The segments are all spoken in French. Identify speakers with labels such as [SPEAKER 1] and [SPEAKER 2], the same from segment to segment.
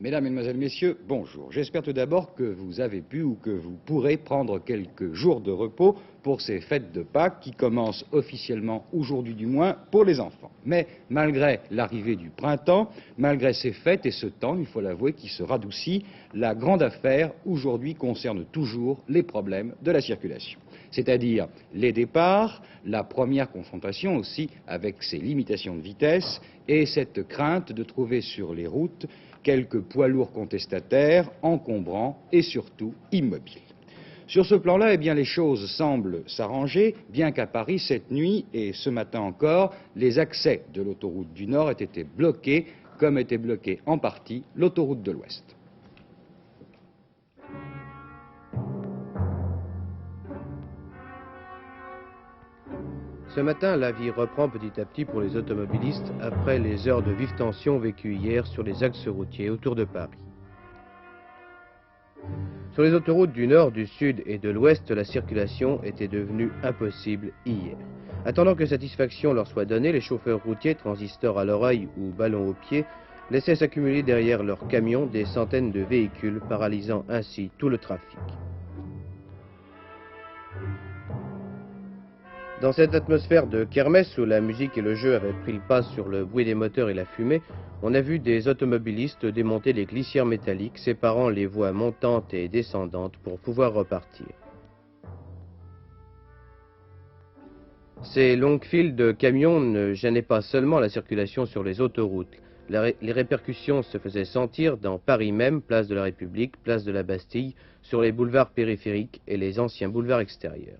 [SPEAKER 1] Mesdames, Mesdemoiselles, Messieurs, bonjour. J'espère tout d'abord que vous avez pu ou que vous pourrez prendre quelques jours de repos pour ces fêtes de Pâques qui commencent officiellement aujourd'hui du moins pour les enfants. Mais malgré l'arrivée du printemps, malgré ces fêtes et ce temps, il faut l'avouer, qui se radoucit, la grande affaire aujourd'hui concerne toujours les problèmes de la circulation. C'est-à-dire les départs, la première confrontation aussi avec ces limitations de vitesse et cette crainte de trouver sur les routes quelques poids lourds contestataires, encombrants et surtout immobiles. Sur ce plan-là, eh bien, les choses semblent s'arranger, bien qu'à Paris, cette nuit et ce matin encore, les accès de l'autoroute du Nord aient été bloqués, comme était bloquée en partie l'autoroute de l'Ouest.
[SPEAKER 2] Ce matin, la vie reprend petit à petit pour les automobilistes après les heures de vive tension vécues hier sur les axes routiers autour de Paris. Sur les autoroutes du Nord, du Sud et de l'Ouest, la circulation était devenue impossible hier. Attendant que satisfaction leur soit donnée, les chauffeurs routiers, transistors à l'oreille ou ballons aux pieds, laissaient s'accumuler derrière leurs camions des centaines de véhicules, paralysant ainsi tout le trafic. Dans cette atmosphère de kermesse où la musique et le jeu avaient pris le pas sur le bruit des moteurs et la fumée, on a vu des automobilistes démonter les glissières métalliques séparant les voies montantes et descendantes pour pouvoir repartir. Ces longues files de camions ne gênaient pas seulement la circulation sur les autoroutes. Les répercussions se faisaient sentir dans Paris même, place de la République, place de la Bastille, sur les boulevards périphériques et les anciens boulevards extérieurs.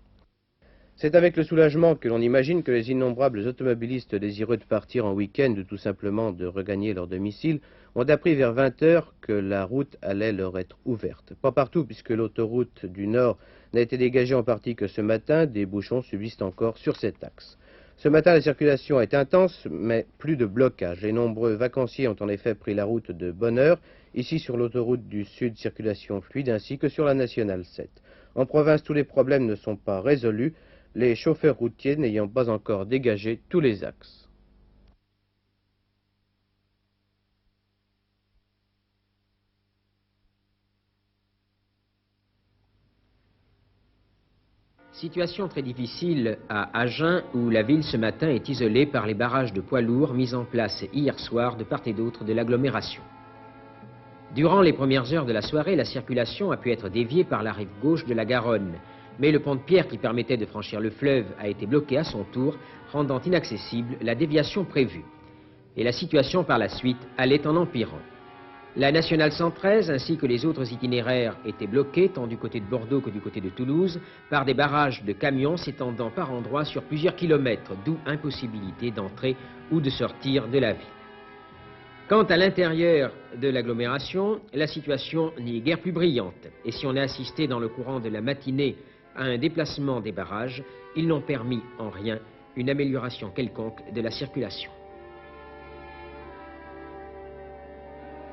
[SPEAKER 2] C'est avec le soulagement que l'on imagine que les innombrables automobilistes désireux de partir en week-end ou tout simplement de regagner leur domicile ont appris vers 20 h que la route allait leur être ouverte. Pas partout, puisque l'autoroute du Nord n'a été dégagée en partie que ce matin, des bouchons subsistent encore sur cet axe. Ce matin, la circulation est intense, mais plus de blocage. Les nombreux vacanciers ont en effet pris la route de bonne heure, ici sur l'autoroute du Sud, circulation fluide, ainsi que sur la Nationale 7. En province, tous les problèmes ne sont pas résolus, les chauffeurs routiers n'ayant pas encore dégagé tous les axes.
[SPEAKER 3] Situation très difficile à Agen, où la ville ce matin est isolée par les barrages de poids lourds mis en place hier soir de part et d'autre de l'agglomération. Durant les premières heures de la soirée, la circulation a pu être déviée par la rive gauche de la Garonne, mais le pont de pierre qui permettait de franchir le fleuve a été bloqué à son tour, rendant inaccessible la déviation prévue. Et la situation par la suite allait en empirant. La Nationale 113 ainsi que les autres itinéraires étaient bloqués tant du côté de Bordeaux que du côté de Toulouse par des barrages de camions s'étendant par endroits sur plusieurs kilomètres, d'où impossibilité d'entrer ou de sortir de la ville. Quant à l'intérieur de l'agglomération, la situation n'y est guère plus brillante. Et si on a assisté dans le courant de la matinée à un déplacement des barrages, ils n'ont permis en rien une amélioration quelconque de la circulation.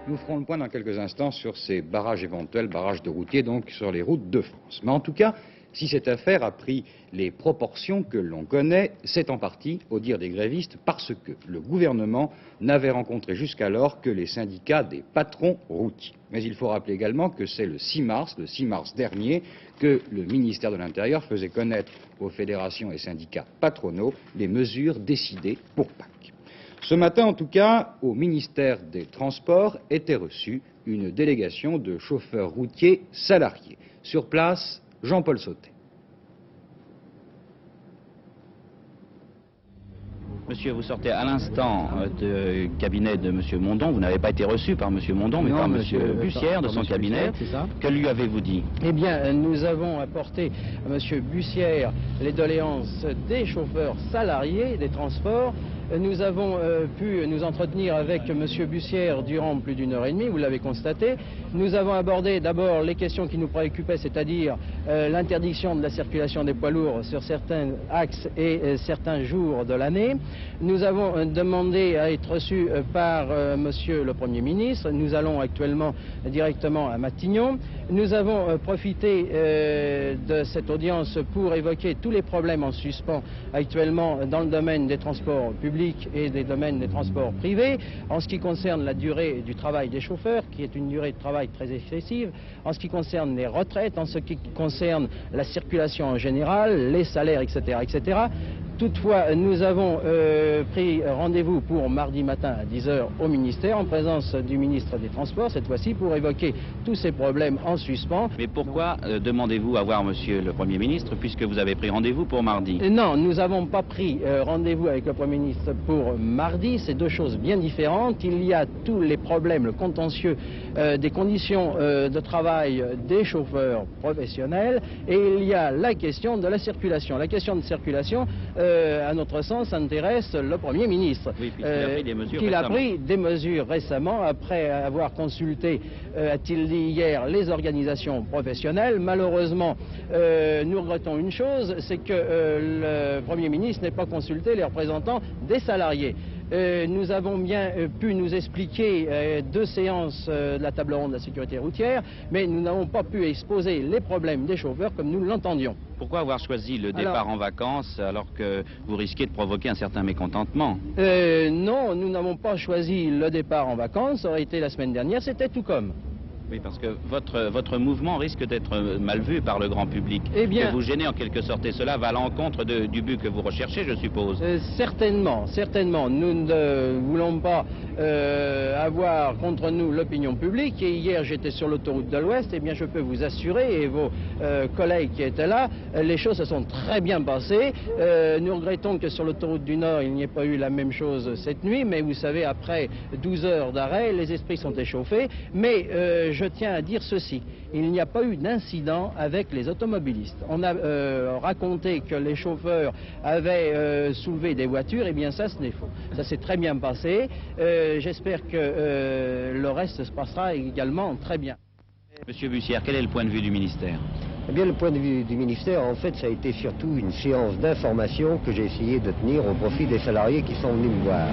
[SPEAKER 1] Nous ferons le point dans quelques instants sur ces barrages éventuels, barrages de routiers, donc sur les routes de France. Mais en tout cas, si cette affaire a pris les proportions que l'on connaît, c'est en partie, au dire des grévistes, parce que le gouvernement n'avait rencontré jusqu'alors que les syndicats des patrons routiers. Mais il faut rappeler également que c'est le 6 mars dernier, que le ministère de l'Intérieur faisait connaître aux fédérations et syndicats patronaux les mesures décidées pour Pâques. Ce matin, en tout cas, au ministère des Transports était reçue une délégation de chauffeurs routiers salariés. Sur place, Jean-Paul Sautet.
[SPEAKER 4] Monsieur, vous sortez à l'instant du cabinet de Monsieur Mondon. Vous n'avez pas été reçu par Monsieur Mondon, mais par Monsieur Bussière de son cabinet. Que lui avez-vous dit?
[SPEAKER 5] Eh bien, nous avons apporté à Monsieur Bussière les doléances des chauffeurs salariés des transports. Nous avons pu nous entretenir avec M. Bussière durant plus d'une heure et demie, vous l'avez constaté. Nous avons abordé d'abord les questions qui nous préoccupaient, c'est-à-dire l'interdiction de la circulation des poids lourds sur certains axes et certains jours de l'année. Nous avons demandé à être reçus par M. le Premier ministre. Nous allons actuellement directement à Matignon. Nous avons profité de cette audience pour évoquer tous les problèmes en suspens actuellement dans le domaine des transports publics publics et des domaines des transports privés, en ce qui concerne la durée du travail des chauffeurs, qui est une durée de travail très excessive, en ce qui concerne les retraites, en ce qui concerne la circulation en général, les salaires, etc., etc. Toutefois, nous avons pris rendez-vous pour mardi matin à 10 h au ministère, en présence du ministre des Transports, cette fois-ci, pour évoquer tous ces problèmes en suspens.
[SPEAKER 4] Mais pourquoi demandez-vous à voir Monsieur le Premier ministre, puisque vous avez pris rendez-vous pour mardi?
[SPEAKER 5] Non, nous n'avons pas pris rendez-vous avec le Premier ministre pour mardi, c'est deux choses bien différentes. Il y a tous les problèmes, le contentieux des conditions de travail des chauffeurs professionnels, et il y a la question de la circulation. La question de circulation, à notre sens, intéresse le Premier ministre.
[SPEAKER 4] Oui, puisqu'il a pris des mesures
[SPEAKER 5] qu'il a
[SPEAKER 4] récemment.
[SPEAKER 5] pris des mesures récemment, après avoir consulté, a-t-il dit hier, les organisations professionnelles. Malheureusement, nous regrettons une chose, c'est que le Premier ministre n'ait pas consulté les représentants des salariés. Nous avons bien pu nous expliquer deux séances de la table ronde de la sécurité routière, mais nous n'avons pas pu exposer les problèmes des chauffeurs comme nous l'entendions.
[SPEAKER 4] Pourquoi avoir choisi le départ en vacances alors que vous risquez de provoquer un certain mécontentement?
[SPEAKER 5] Non, nous n'avons pas choisi le départ en vacances, ça aurait été la semaine dernière, c'était tout comme.
[SPEAKER 4] Oui, parce que votre mouvement risque d'être mal vu par le grand public.
[SPEAKER 5] Eh bien,
[SPEAKER 4] que vous gênez en quelque sorte, et cela va à l'encontre du but que vous recherchez, je suppose.
[SPEAKER 5] Certainement, certainement. Nous ne voulons pas avoir contre nous l'opinion publique. Et hier, j'étais sur l'autoroute de l'Ouest. Eh bien, je peux vous assurer, et vos collègues qui étaient là, les choses se sont très bien passées. Nous regrettons que sur l'autoroute du Nord, il n'y ait pas eu la même chose cette nuit. Mais vous savez, après 12 heures d'arrêt, les esprits sont échauffés. Mais je tiens à dire ceci, il n'y a pas eu d'incident avec les automobilistes. On a raconté que les chauffeurs avaient soulevé des voitures, et bien ça, ce n'est faux. Ça s'est très bien passé. J'espère que le reste se passera également très bien.
[SPEAKER 4] Monsieur Bussière, quel est le point de vue du ministère?
[SPEAKER 6] Eh bien, le point de vue du ministère, en fait, ça a été surtout une séance d'information que j'ai essayé de tenir au profit des salariés qui sont venus me voir.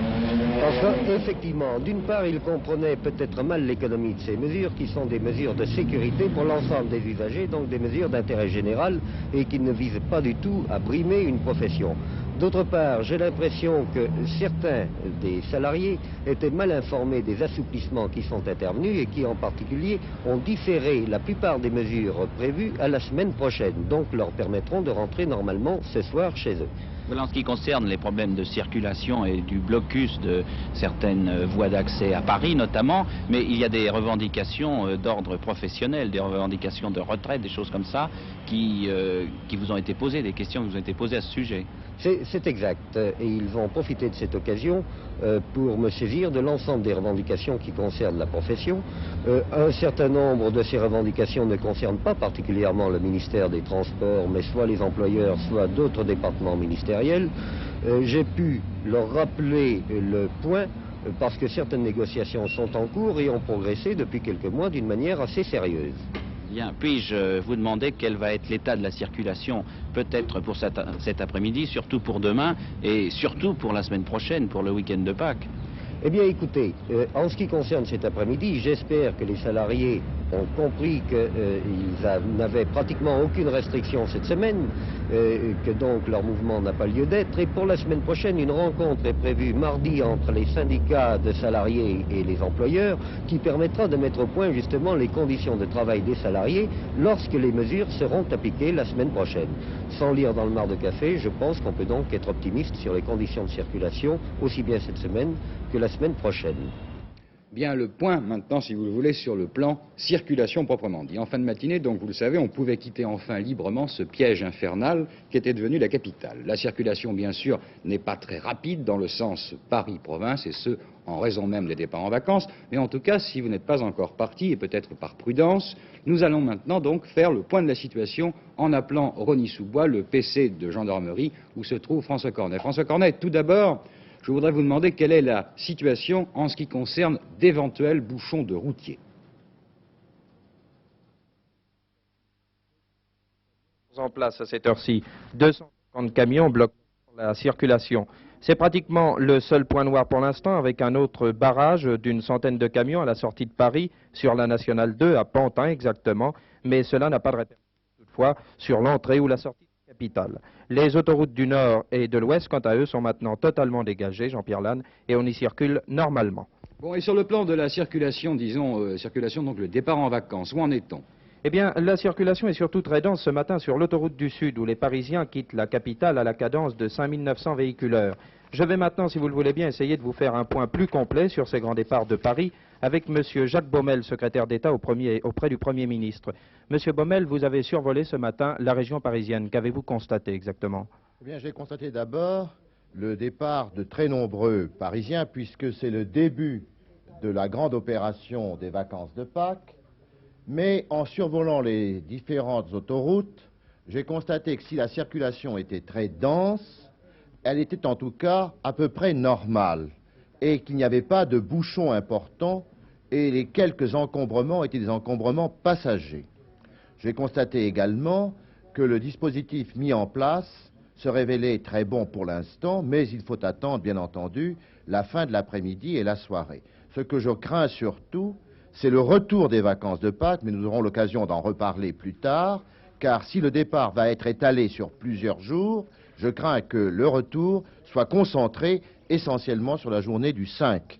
[SPEAKER 6] Parce qu'effectivement, d'une part, ils comprenaient peut-être mal l'économie de ces mesures, qui sont des mesures de sécurité pour l'ensemble des usagers, donc des mesures d'intérêt général, et qui ne visent pas du tout à brimer une profession. D'autre part, j'ai l'impression que certains des salariés étaient mal informés des assouplissements qui sont intervenus et qui, en particulier, ont différé la plupart des mesures prévues à la semaine prochaine, donc leur permettront de rentrer normalement ce soir chez eux.
[SPEAKER 4] En ce qui concerne les problèmes de circulation et du blocus de certaines voies d'accès à Paris notamment, mais il y a des revendications d'ordre professionnel, des revendications de retraite, des choses comme ça, qui vous ont été posées, des questions qui vous ont été posées à ce sujet.
[SPEAKER 6] C'est exact, et ils vont profiter de cette occasion pour me saisir de l'ensemble des revendications qui concernent la profession. Un certain nombre de ces revendications ne concernent pas particulièrement le ministère des Transports, mais soit les employeurs, soit d'autres départements ministériels. J'ai pu leur rappeler le point parce que certaines négociations sont en cours et ont progressé depuis quelques mois d'une manière assez sérieuse.
[SPEAKER 4] Bien, puis-je vous demander quel va être l'état de la circulation, peut-être pour cet après-midi, surtout pour demain, et surtout pour la semaine prochaine, pour le week-end de Pâques?
[SPEAKER 6] Eh bien, écoutez, en ce qui concerne cet après-midi, j'espère que les salariés ont compris qu'ils n'avaient pratiquement aucune restriction cette semaine, que donc leur mouvement n'a pas lieu d'être. Et pour la semaine prochaine, une rencontre est prévue mardi entre les syndicats de salariés et les employeurs, qui permettra de mettre au point justement les conditions de travail des salariés lorsque les mesures seront appliquées la semaine prochaine. Sans lire dans le mar de café, je pense qu'on peut donc être optimiste sur les conditions de circulation, aussi bien cette semaine que la semaine prochaine.
[SPEAKER 1] Bien, le point maintenant, si vous le voulez, sur le plan circulation proprement dit. En fin de matinée, donc vous le savez, on pouvait quitter enfin librement ce piège infernal qui était devenu la capitale. La circulation, bien sûr, n'est pas très rapide dans le sens Paris-Province, et ce, en raison même des départs en vacances. Mais en tout cas, si vous n'êtes pas encore parti, et peut-être par prudence, nous allons maintenant donc faire le point de la situation en appelant Rosny-sous-Bois, le PC de gendarmerie, où se trouve François Cornet. François Cornet, tout d'abord, je voudrais vous demander quelle est la situation en ce qui concerne d'éventuels bouchons de routiers.
[SPEAKER 7] En place à cette heure-ci, 250 camions bloquent la circulation. C'est pratiquement le seul point noir pour l'instant, avec un autre barrage d'une centaine de camions à la sortie de Paris, sur la Nationale 2, à Pantin exactement, mais cela n'a pas de répercussion toutefois sur l'entrée ou la sortie de la capitale. capitale. Les autoroutes du Nord et de l'Ouest, quant à eux, sont maintenant totalement dégagées, Jean-Pierre Lannes, et on y circule normalement.
[SPEAKER 1] Bon, et sur le plan de la circulation, disons, circulation, donc le départ en vacances, où en est-on?
[SPEAKER 7] Eh bien, la circulation est surtout très dense ce matin sur l'autoroute du Sud, où les Parisiens quittent la capitale à la cadence de 5900 véhiculeurs. Je vais maintenant, si vous le voulez bien, essayer de vous faire un point plus complet sur ces grands départs de Paris avec M. Jacques Baumel, secrétaire d'État auprès du Premier ministre. Monsieur Baumel, vous avez survolé ce matin la région parisienne. Qu'avez-vous constaté exactement?
[SPEAKER 8] Eh bien, j'ai constaté d'abord le départ de très nombreux Parisiens, puisque c'est le début de la grande opération des vacances de Pâques. Mais en survolant les différentes autoroutes, j'ai constaté que si la circulation était très dense, elle était en tout cas à peu près normale et qu'il n'y avait pas de bouchons importants et les quelques encombrements étaient des encombrements passagers. J'ai constaté également que le dispositif mis en place se révélait très bon pour l'instant, mais il faut attendre, bien entendu, la fin de l'après-midi et la soirée. Ce que je crains surtout, c'est le retour des vacances de Pâques, mais nous aurons l'occasion d'en reparler plus tard, car si le départ va être étalé sur plusieurs jours, je crains que le retour soit concentré essentiellement sur la journée du 5.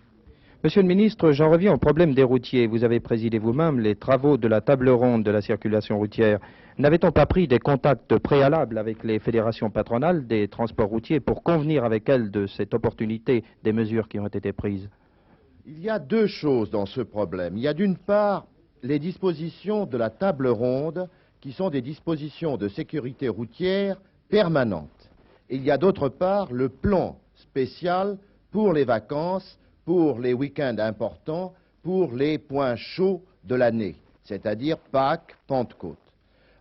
[SPEAKER 7] Monsieur le ministre, j'en reviens au problème des routiers. Vous avez présidé vous-même les travaux de la table ronde de la circulation routière. N'avait-on pas pris des contacts préalables avec les fédérations patronales des transports routiers pour convenir avec elles de cette opportunité des mesures qui ont été prises?
[SPEAKER 8] Il y a deux choses dans ce problème. Il y a d'une part les dispositions de la table ronde qui sont des dispositions de sécurité routière permanentes. Il y a d'autre part le plan spécial pour les vacances, pour les week-ends importants, pour les points chauds de l'année, c'est-à-dire Pâques, Pentecôte.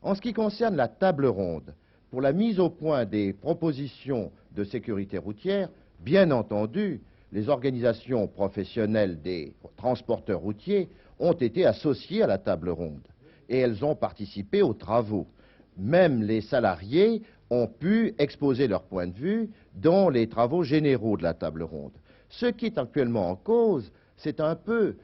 [SPEAKER 8] En ce qui concerne la table ronde, pour la mise au point des propositions de sécurité routière, bien entendu, les organisations professionnelles des transporteurs routiers ont été associées à la table ronde et elles ont participé aux travaux. Même les salariés ont pu exposer leur point de vue dans les travaux généraux de la table ronde. Ce qui est actuellement en cause, c'est un peu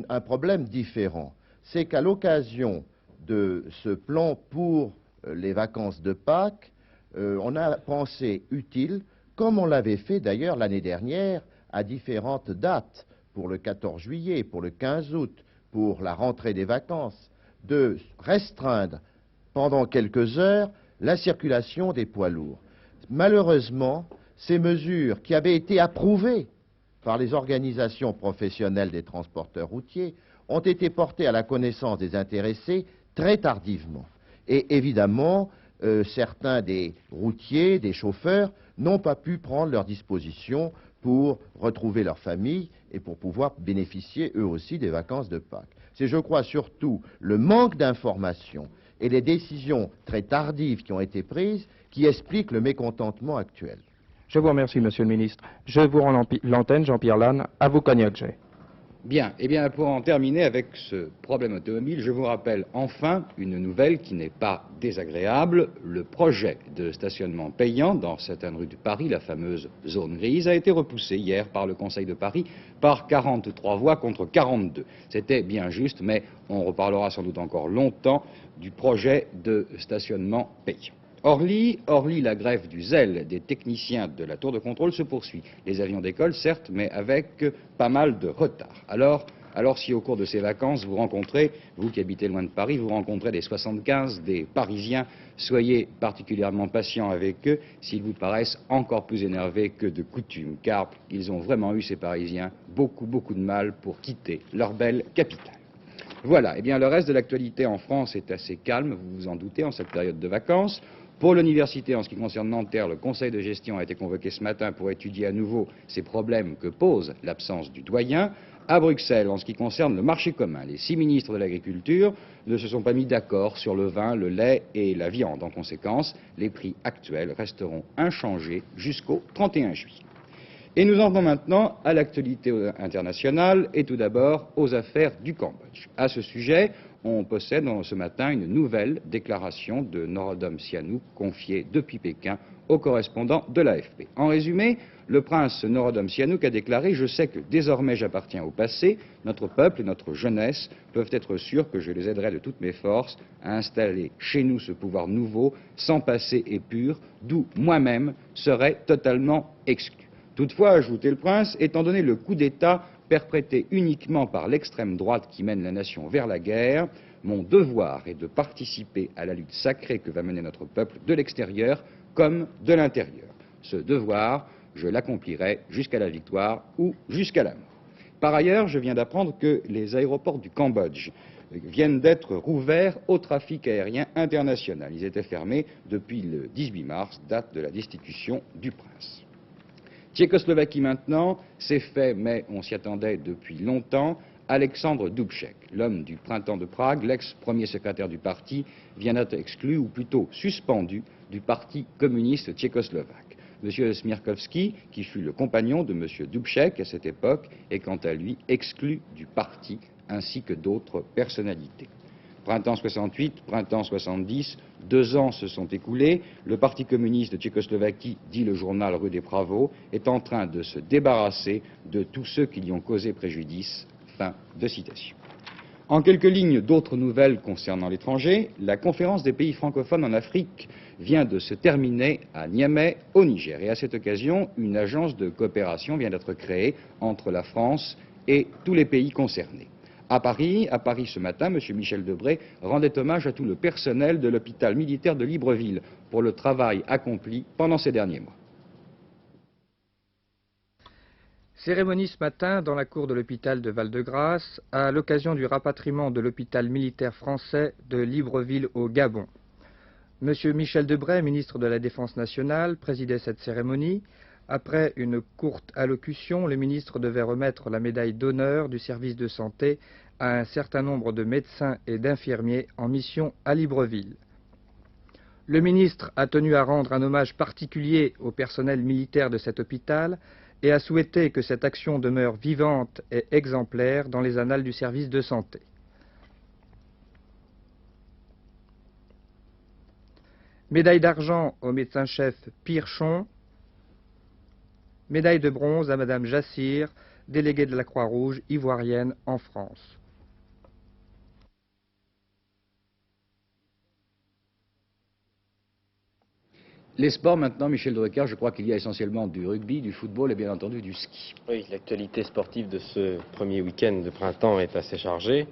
[SPEAKER 8] un problème différent. C'est qu'à l'occasion de ce plan pour les vacances de Pâques, on a pensé utile, comme on l'avait fait d'ailleurs l'année dernière, à différentes dates, pour le 14 juillet, pour le 15 août, pour la rentrée des vacances, de restreindre pendant quelques heures la circulation des poids lourds. Malheureusement, ces mesures qui avaient été approuvées par les organisations professionnelles des transporteurs routiers ont été portées à la connaissance des intéressés très tardivement. Et évidemment, certains des routiers, des chauffeurs, n'ont pas pu prendre leurs dispositions pour retrouver leur famille et pour pouvoir bénéficier eux aussi des vacances de Pâques. C'est, je crois, surtout le manque d'informations et les décisions très tardives qui ont été prises qui expliquent le mécontentement actuel.
[SPEAKER 7] Je vous remercie, Monsieur le ministre. Je vous rends l'antenne, Jean-Pierre Lannes, à vous, Cognac-J.
[SPEAKER 1] Bien, eh bien, pour en terminer avec ce problème automobile, je vous rappelle enfin une nouvelle qui n'est pas désagréable. Le projet de stationnement payant dans certaines rues de Paris, la fameuse zone grise, a été repoussé hier par le Conseil de Paris par 43 voix contre 42. C'était bien juste, mais on reparlera sans doute encore longtemps du projet de stationnement payant. Orly, la grève du zèle des techniciens de la tour de contrôle se poursuit. Les avions décollent, certes, mais avec pas mal de retard. Alors si au cours de ces vacances, vous rencontrez, vous qui habitez loin de Paris, vous rencontrez des 75, des Parisiens, soyez particulièrement patients avec eux s'ils vous paraissent encore plus énervés que de coutume, car ils ont vraiment eu, ces Parisiens, beaucoup de mal pour quitter leur belle capitale. Voilà, eh bien le reste de l'actualité en France est assez calme, vous vous en doutez, en cette période de vacances. Pour l'université, en ce qui concerne Nanterre, le conseil de gestion a été convoqué ce matin pour étudier à nouveau ces problèmes que pose l'absence du doyen. À Bruxelles, en ce qui concerne le marché commun, les 6 ministres de l'Agriculture ne se sont pas mis d'accord sur le vin, le lait et la viande. En conséquence, les prix actuels resteront inchangés jusqu'au 31 juillet. Et nous en venons maintenant à l'actualité internationale et tout d'abord aux affaires du Cambodge. À ce sujet, on possède ce matin une nouvelle déclaration de Norodom Sihanouk confiée depuis Pékin au correspondant de l'AFP. En résumé, le prince Norodom Sihanouk a déclaré « Je sais que désormais j'appartiens au passé, notre peuple et notre jeunesse peuvent être sûrs que je les aiderai de toutes mes forces à installer chez nous ce pouvoir nouveau, sans passé et pur, d'où moi-même serai totalement exclu. » Toutefois, a ajouté le prince, étant donné le coup d'État perpétré uniquement par l'extrême droite qui mène la nation vers la guerre, mon devoir est de participer à la lutte sacrée que va mener notre peuple de l'extérieur comme de l'intérieur. Ce devoir, je l'accomplirai jusqu'à la victoire ou jusqu'à la mort. Par ailleurs, je viens d'apprendre que les aéroports du Cambodge viennent d'être rouverts au trafic aérien international. Ils étaient fermés depuis le 18 mars, date de la destitution du prince. Tchécoslovaquie maintenant, c'est fait, mais on s'y attendait depuis longtemps. Alexandre Dubček, l'homme du printemps de Prague, l'ex-premier secrétaire du parti, vient d'être exclu, ou plutôt suspendu, du parti communiste tchécoslovaque. M. Smirkovski, qui fut le compagnon de M. Dubček à cette époque, est quant à lui exclu du parti, ainsi que d'autres personnalités. Printemps 68, printemps 70, 2 ans se sont écoulés. Le Parti communiste de Tchécoslovaquie, dit le journal Rue des Pravos, est en train de se débarrasser de tous ceux qui lui ont causé préjudice. Fin de citation. En quelques lignes d'autres nouvelles concernant l'étranger, la conférence des pays francophones en Afrique vient de se terminer à Niamey, au Niger. Et à cette occasion, une agence de coopération vient d'être créée entre la France et tous les pays concernés. À Paris ce matin, M. Michel Debré rendait hommage à tout le personnel de l'hôpital militaire de Libreville pour le travail accompli pendant ces derniers mois.
[SPEAKER 9] Cérémonie ce matin dans la cour de l'hôpital de Val-de-Grâce à l'occasion du rapatriement de l'hôpital militaire français de Libreville au Gabon. M. Michel Debré, ministre de la Défense nationale, présidait cette cérémonie. Après une courte allocution, le ministre devait remettre la médaille d'honneur du service de santé à un certain nombre de médecins et d'infirmiers en mission à Libreville. Le ministre a tenu à rendre un hommage particulier au personnel militaire de cet hôpital et a souhaité que cette action demeure vivante et exemplaire dans les annales du service de santé. Médaille d'argent au médecin-chef Pirchon. Médaille de bronze à Madame Jassir, déléguée de la Croix-Rouge ivoirienne en France.
[SPEAKER 1] Les sports maintenant, Michel Drucker, je crois qu'il y a essentiellement du rugby, du football et bien entendu du ski.
[SPEAKER 10] Oui, l'actualité sportive de ce premier week-end de printemps est assez chargée.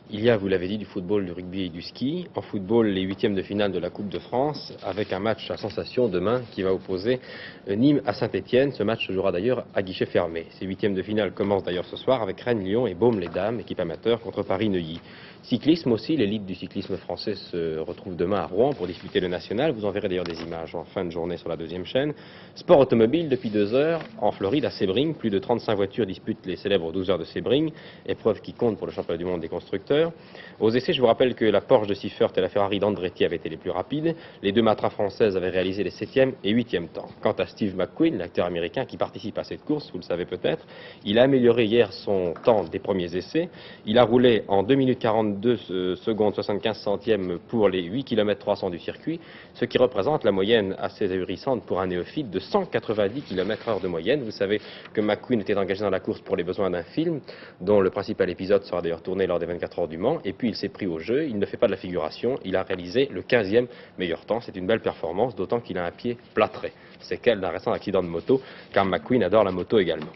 [SPEAKER 10] Il y a, vous l'avez dit, du football, du rugby et du ski. En football, les 8e de finale de la Coupe de France, avec un match à sensation demain qui va opposer Nîmes à Saint-Etienne. Ce match se jouera d'ailleurs à guichet fermé. Ces 8e de finale commencent d'ailleurs ce soir avec Rennes-Lyon et Baume-les-Dames, équipe amateur, contre Paris-Neuilly. Cyclisme aussi, l'élite du cyclisme français se retrouve demain à Rouen pour disputer le national. Vous en verrez d'ailleurs des images en fin de journée sur la 2e chaîne. Sport automobile, depuis 2 heures, en Floride, à Sebring, plus de 35 voitures disputent les célèbres 12 heures de Sebring, épreuve qui compte pour le championnat du monde des constructeurs. Aux essais, je vous rappelle que la Porsche de Seifert et la Ferrari d'Andretti avaient été les plus rapides. Les 2 Matra françaises avaient réalisé les 7e et 8e temps. Quant à Steve McQueen, l'acteur américain qui participe à cette course, vous le savez peut-être, il a amélioré hier son temps des premiers essais. Il a roulé en 2 minutes 42 secondes 75 centièmes pour les 8 km 300 du circuit, ce qui représente la moyenne assez ahurissante pour un néophyte de 190 km/h de moyenne. Vous savez que McQueen était engagé dans la course pour les besoins d'un film, dont le principal épisode sera d'ailleurs tourné lors des 24 heures du Mans. Et puis il s'est pris au jeu, il ne fait pas de la figuration, il a réalisé le 15e meilleur temps. C'est une belle performance, d'autant qu'il a un pied plâtré. Séquelle d'un récent accident de moto, car McQueen adore la moto également.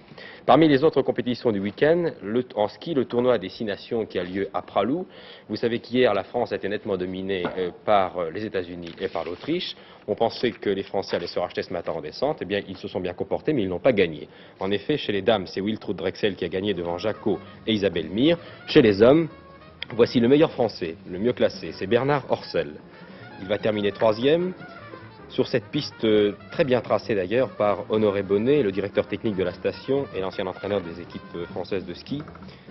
[SPEAKER 10] Parmi les autres compétitions du week-end, en ski, le tournoi à destination qui a lieu à Pralou. Vous savez qu'hier, la France a été nettement dominée par les États-Unis et par l'Autriche. On pensait que les Français allaient se racheter ce matin en descente. Eh bien, ils se sont bien comportés, mais ils n'ont pas gagné. En effet, chez les dames, c'est Wiltrud Drexel qui a gagné devant Jacot et Isabelle Mir. Chez les hommes, voici le meilleur Français, le mieux classé, c'est Bernard Orcel. Il va terminer 3e. Sur cette piste très bien tracée d'ailleurs par Honoré Bonnet, le directeur technique de la station et l'ancien entraîneur des équipes françaises de ski.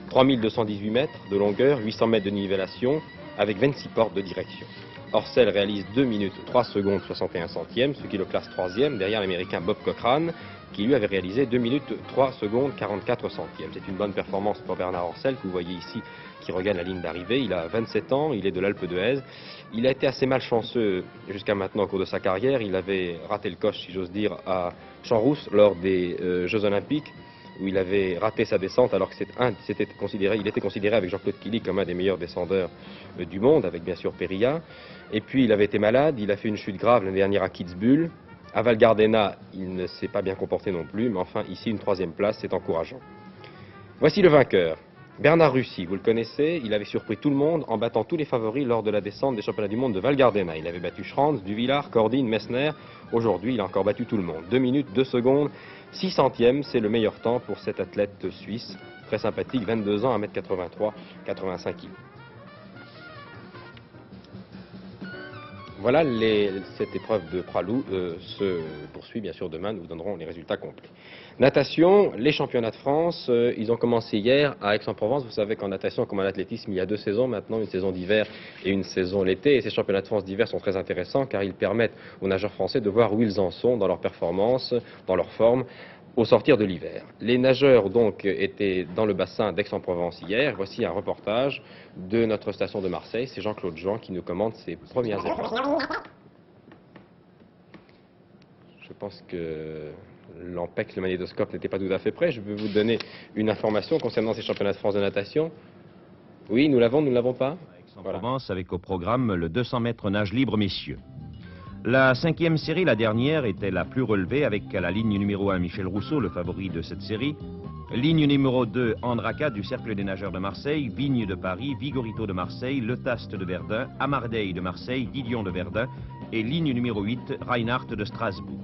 [SPEAKER 10] 3218 mètres de longueur, 800 mètres de nivellation avec 26 portes de direction. Orcel réalise 2 minutes 3 secondes 61 centièmes, ce qui le classe 3e derrière l'américain Bob Cochrane qui lui avait réalisé 2 minutes 3 secondes 44 centièmes. C'est une bonne performance pour Bernard Ancel, que vous voyez ici, qui regagne la ligne d'arrivée. Il a 27 ans, il est de l'Alpe d'Huez. Il a été assez malchanceux jusqu'à maintenant au cours de sa carrière. Il avait raté le coche, si j'ose dire, à Champs-Rousse lors des Jeux Olympiques, où il avait raté sa descente, alors que il était considéré avec Jean-Claude Killy comme un des meilleurs descendeurs du monde, avec bien sûr Périlla. Et puis il avait été malade, il a fait une chute grave l'année dernière à Kitzbühel. À Val Gardena, il ne s'est pas bien comporté non plus, mais enfin ici une 3e place, c'est encourageant. Voici le vainqueur. Bernard Russi, vous le connaissez, il avait surpris tout le monde en battant tous les favoris lors de la descente des championnats du monde de Val Gardena. Il avait battu Schranz, Duvillard, Cordine, Messner. Aujourd'hui, il a encore battu tout le monde. 2 minutes, 2 secondes, 6 centièmes, c'est le meilleur temps pour cet athlète suisse. Très sympathique, 22 ans, 1m83, 85 kg. Voilà, cette épreuve de Pralou se poursuit bien sûr demain, nous vous donnerons les résultats complets. Natation, les championnats de France, ils ont commencé hier à Aix-en-Provence. Vous savez qu'en natation comme en athlétisme, il y a 2 saisons maintenant, une saison d'hiver et une saison l'été. Et ces championnats de France d'hiver sont très intéressants car ils permettent aux nageurs français de voir où ils en sont dans leur performance, dans leur forme, au sortir de l'hiver. Les nageurs donc étaient dans le bassin d'Aix-en-Provence hier. Voici un reportage de notre station de Marseille. C'est Jean-Claude Jean qui nous commente ses premières épreuves. Je pense que l'AMPEX, le magnétoscope, n'était pas tout à fait prêt. Je vais vous donner une information concernant ces championnats de France de natation. Oui, nous l'avons, nous ne l'avons pas.
[SPEAKER 11] Aix-en-Provence avec au programme le 200 mètres nage libre messieurs. La 5e série, la dernière, était la plus relevée avec à la ligne numéro 1 Michel Rousseau, le favori de cette série. Ligne numéro 2 Andraka du Cercle des nageurs de Marseille, Vigne de Paris, Vigorito de Marseille, Le Taste de Verdun, Amardeille de Marseille, Didion de Verdun et ligne numéro 8 Reinhardt de Strasbourg.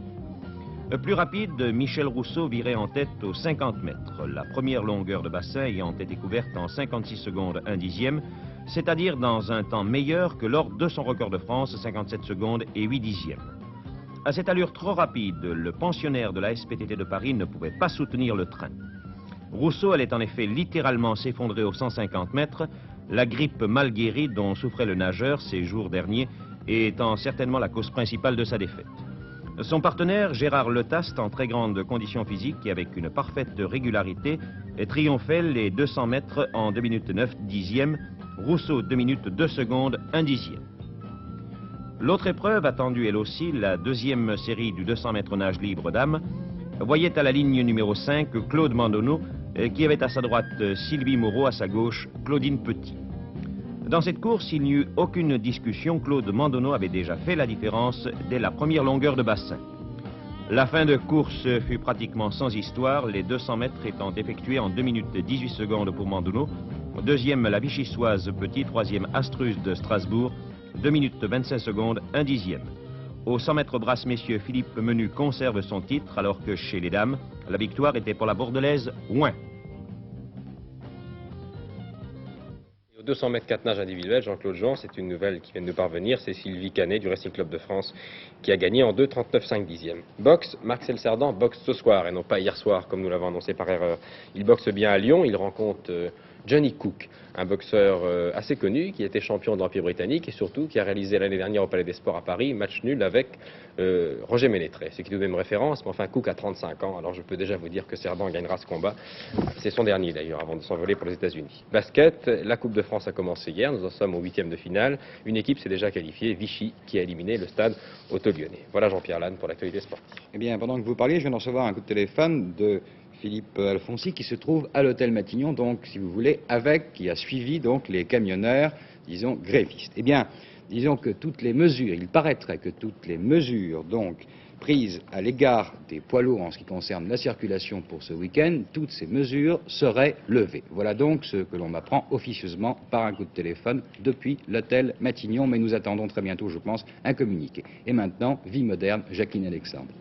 [SPEAKER 11] Plus rapide, Michel Rousseau virait en tête aux 50 mètres, la première longueur de bassin ayant été couverte en 56 secondes 1 dixième, c'est-à-dire dans un temps meilleur que lors de son record de France, 57 secondes et 8 dixièmes. À cette allure trop rapide, le pensionnaire de la SPTT de Paris ne pouvait pas soutenir le train. Rousseau allait en effet littéralement s'effondrer aux 150 mètres, la grippe mal guérie dont souffrait le nageur ces jours derniers étant certainement la cause principale de sa défaite. Son partenaire, Gérard Letaste, en très grande condition physique et avec une parfaite régularité, triomphait les 200 mètres en 2 minutes 9 dixièmes, Rousseau 2 minutes 2 secondes 1 dixième. L'autre épreuve, attendue elle aussi, la 2e série du 200 mètres nage libre dames, voyait à la ligne numéro 5 Claude Mandonneau, qui avait à sa droite Sylvie Moreau, à sa gauche Claudine Petit. Dans cette course, il n'y eut aucune discussion, Claude Mandonneau avait déjà fait la différence dès la première longueur de bassin. La fin de course fut pratiquement sans histoire, les 200 mètres étant effectués en 2 minutes 18 secondes pour Mandonneau, 2e la Vichysoise Petit, 3e Astruse de Strasbourg, 2 minutes 25 secondes 1 dixième. Au 100 mètres brasse messieurs, Philippe Menu conserve son titre, alors que chez les dames, la victoire était pour la Bordelaise Ouin.
[SPEAKER 10] Au 200 mètres 4 nages individuels, Jean-Claude Jean, c'est une nouvelle qui vient de nous parvenir, c'est Sylvie Canet du Racing Club de France qui a gagné en 2,39,5 dixièmes. Boxe, Marcel Cerdan boxe ce soir et non pas hier soir comme nous l'avons annoncé par erreur. Il boxe bien à Lyon, il rencontre Johnny Cook, un boxeur assez connu qui était champion de l'Empire britannique et surtout qui a réalisé l'année dernière au Palais des Sports à Paris match nul avec Roger Ménétré. C'est qui tout de même référence, mais enfin Cook a 35 ans, alors je peux déjà vous dire que Cerdan gagnera ce combat. C'est son dernier d'ailleurs avant de s'envoler pour les États-Unis. Basket, la Coupe de France a commencé hier, nous en sommes au 8e de finale. Une équipe s'est déjà qualifiée, Vichy, qui a éliminé le stade Auto-Lyonnais. Voilà Jean-Pierre Lannes pour l'actualité sportive.
[SPEAKER 1] Eh bien, pendant que vous parliez, je viens de recevoir un coup de téléphone de Philippe Alfonsi qui se trouve à l'hôtel Matignon, donc si vous voulez, qui a suivi donc les camionneurs, disons, grévistes. Eh bien, disons que toutes les mesures, il paraîtrait que toutes les mesures donc prises à l'égard des poids lourds en ce qui concerne la circulation pour ce week-end, toutes ces mesures seraient levées. Voilà donc ce que l'on m'apprend officieusement par un coup de téléphone depuis l'hôtel Matignon, mais nous attendons très bientôt, je pense, un communiqué. Et maintenant, vie moderne, Jacqueline Alexandre.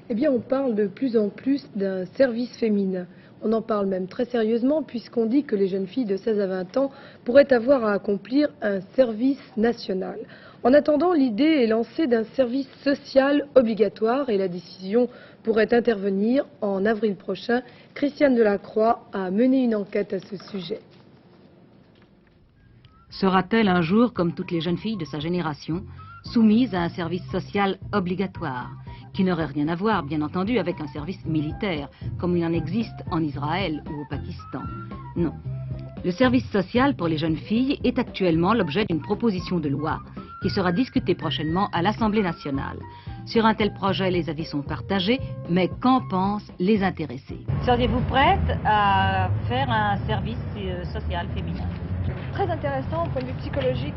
[SPEAKER 12] Eh bien, on parle de plus en plus d'un service féminin. On en parle même très sérieusement puisqu'on dit que les jeunes filles de 16 à 20 ans pourraient avoir à accomplir un service national. En attendant, l'idée est lancée d'un service social obligatoire et la décision pourrait intervenir en avril prochain. Christiane Delacroix a mené une enquête à ce sujet.
[SPEAKER 13] Sera-t-elle un jour, comme toutes les jeunes filles de sa génération, soumise à un service social obligatoire qui n'aurait rien à voir, bien entendu, avec un service militaire, comme il en existe en Israël ou au Pakistan. Non. Le service social pour les jeunes filles est actuellement l'objet d'une proposition de loi qui sera discutée prochainement à l'Assemblée nationale. Sur un tel projet, les avis sont partagés, mais qu'en pensent les intéressés?
[SPEAKER 14] Seriez-vous prête à faire un service social féminin?
[SPEAKER 15] Très intéressant au point de vue psychologique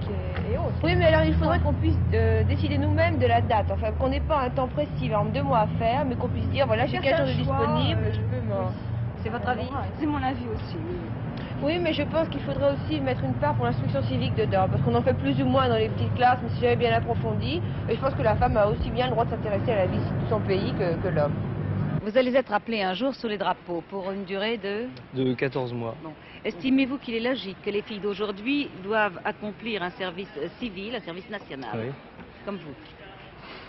[SPEAKER 15] et autres. Oui, mais alors il faudrait qu'on puisse décider nous-mêmes de la date, enfin qu'on n'ait pas un temps précis, en 2 mois à faire, mais qu'on puisse dire voilà, j'ai 4 jours de disponible, je peux m'en...
[SPEAKER 14] C'est votre avis?
[SPEAKER 15] C'est mon avis aussi, oui. Oui, mais je pense qu'il faudrait aussi mettre une part pour l'instruction civique dedans, parce qu'on en fait plus ou moins dans les petites classes, mais si j'avais bien approfondi, et je pense que la femme a aussi bien le droit de s'intéresser à la vie de son pays que l'homme.
[SPEAKER 14] Vous allez être appelé un jour sous les drapeaux pour une durée
[SPEAKER 16] de 14 mois.
[SPEAKER 14] Bon. Estimez-vous qu'il est logique que les filles d'aujourd'hui doivent accomplir un service civil, un service national,
[SPEAKER 16] oui,
[SPEAKER 14] comme vous?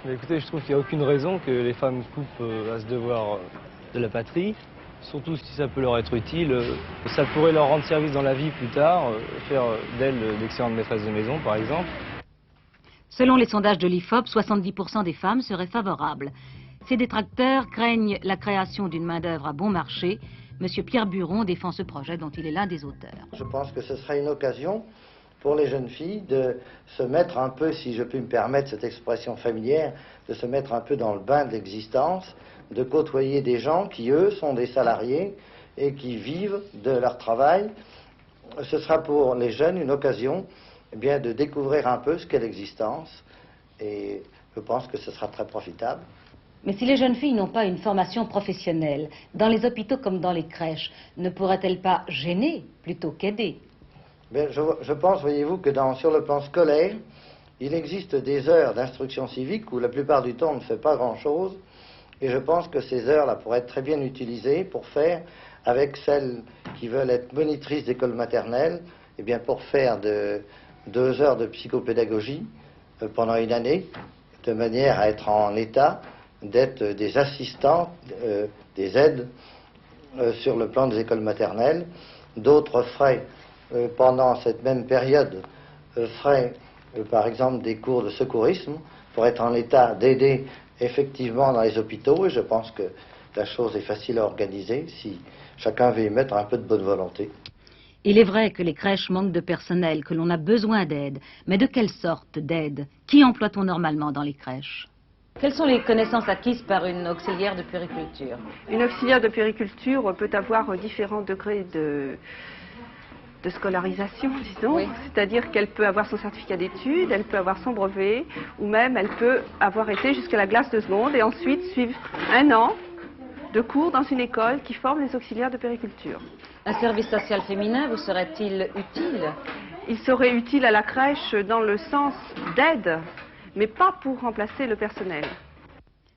[SPEAKER 16] Mais écoutez, je trouve qu'il n'y a aucune raison que les femmes coupent à ce devoir de la patrie. Surtout si ça peut leur être utile, ça pourrait leur rendre service dans la vie plus tard, faire d'elles d'excellentes maîtresses de maison par exemple.
[SPEAKER 13] Selon les sondages de l'IFOP, 70% des femmes seraient favorables. Ces détracteurs craignent la création d'une main-d'œuvre à bon marché. Monsieur Pierre Buron défend ce projet dont il est l'un des auteurs.
[SPEAKER 17] Je pense que ce sera une occasion pour les jeunes filles de se mettre un peu, si je puis me permettre cette expression familière, de se mettre un peu dans le bain de l'existence, de côtoyer des gens qui, eux, sont des salariés et qui vivent de leur travail. Ce sera pour les jeunes une occasion de découvrir un peu ce qu'est l'existence et je pense que ce sera très profitable.
[SPEAKER 13] Mais si les jeunes filles n'ont pas une formation professionnelle, dans les hôpitaux comme dans les crèches, ne pourraient-elles pas gêner plutôt qu'aider?
[SPEAKER 17] Je pense, voyez-vous, que sur le plan scolaire, il existe des heures d'instruction civique où la plupart du temps on ne fait pas grand-chose. Et je pense que ces heures-là pourraient être très bien utilisées pour faire, avec celles qui veulent être monitrices d'école maternelle, pour faire 2 heures de psychopédagogie pendant une année, de manière à être en état d'être des assistants, des aides sur le plan des écoles maternelles. D'autres feraient, pendant cette même période, par exemple des cours de secourisme pour être en état d'aider effectivement dans les hôpitaux, et je pense que la chose est facile à organiser si chacun veut y mettre un peu de bonne volonté.
[SPEAKER 13] Il est vrai que les crèches manquent de personnel, que l'on a besoin d'aide. Mais de quelle sorte d'aide? Qui emploie-t-on normalement dans les crèches?
[SPEAKER 14] Quelles sont les connaissances acquises par une auxiliaire de puériculture?
[SPEAKER 18] Une auxiliaire de puériculture peut avoir différents degrés de scolarisation, disons, oui. C'est-à-dire qu'elle peut avoir son certificat d'études, elle peut avoir son brevet, ou même elle peut avoir été jusqu'à la classe de seconde et ensuite suivre 1 an de cours dans une école qui forme les auxiliaires de puériculture.
[SPEAKER 14] Un service social féminin vous serait-il utile?
[SPEAKER 18] Il serait utile à la crèche dans le sens d'aide, mais pas pour remplacer le personnel.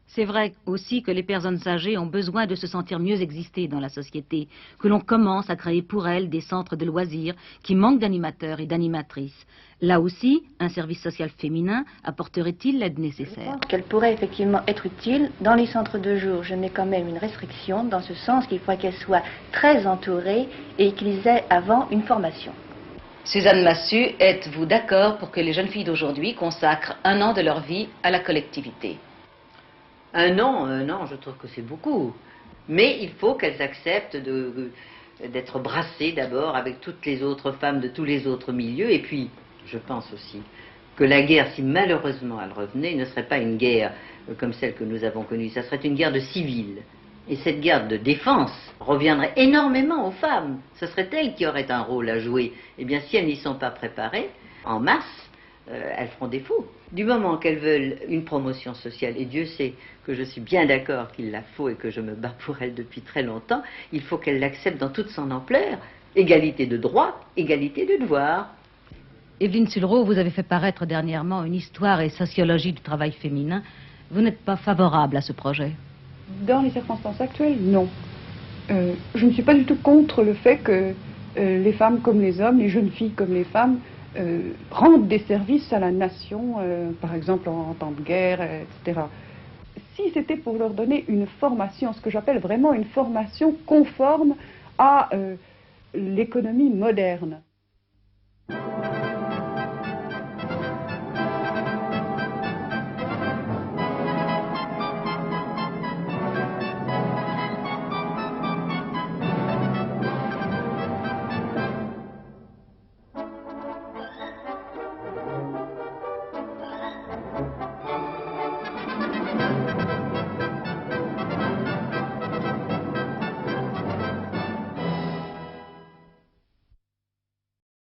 [SPEAKER 13] C'est vrai aussi que les personnes âgées ont besoin de se sentir mieux exister dans la société, que l'on commence à créer pour elles des centres de loisirs qui manquent d'animateurs et d'animatrices. Là aussi, un service social féminin apporterait-il l'aide nécessaire?
[SPEAKER 19] Qu'elle pourrait effectivement être utile. Dans les centres de jour, je mets quand même une restriction, dans ce sens qu'il faudrait qu'elle soit très entourée et qu'ils aient avant une formation.
[SPEAKER 13] Suzanne Massu, êtes-vous d'accord pour que les jeunes filles d'aujourd'hui consacrent 1 an de leur vie à la collectivité?
[SPEAKER 20] 1 an, non, je trouve que c'est beaucoup. Mais il faut qu'elles acceptent d'être brassées d'abord avec toutes les autres femmes de tous les autres milieux. Et puis, je pense aussi que la guerre, si malheureusement elle revenait, ne serait pas une guerre comme celle que nous avons connue. Ça serait une guerre de civils. Et cette guerre de défense reviendrait énormément aux femmes. Ce serait elles qui auraient un rôle à jouer. Eh bien, si elles n'y sont pas préparées, en masse, elles feront défaut. Du moment qu'elles veulent une promotion sociale, et Dieu sait que je suis bien d'accord qu'il la faut et que je me bats pour elle depuis très longtemps, il faut qu'elle l'accepte dans toute son ampleur. Égalité de droits, égalité de devoirs.
[SPEAKER 13] Evelyne Sullereau, vous avez fait paraître dernièrement une histoire et sociologie du travail féminin. Vous n'êtes pas favorable à ce projet?
[SPEAKER 21] Dans les circonstances actuelles, non. Je ne suis pas du tout contre le fait que les femmes comme les hommes, les jeunes filles comme les femmes, rendent des services à la nation, par exemple en temps de guerre, etc. Si c'était pour leur donner une formation, ce que j'appelle vraiment une formation conforme à l'économie moderne.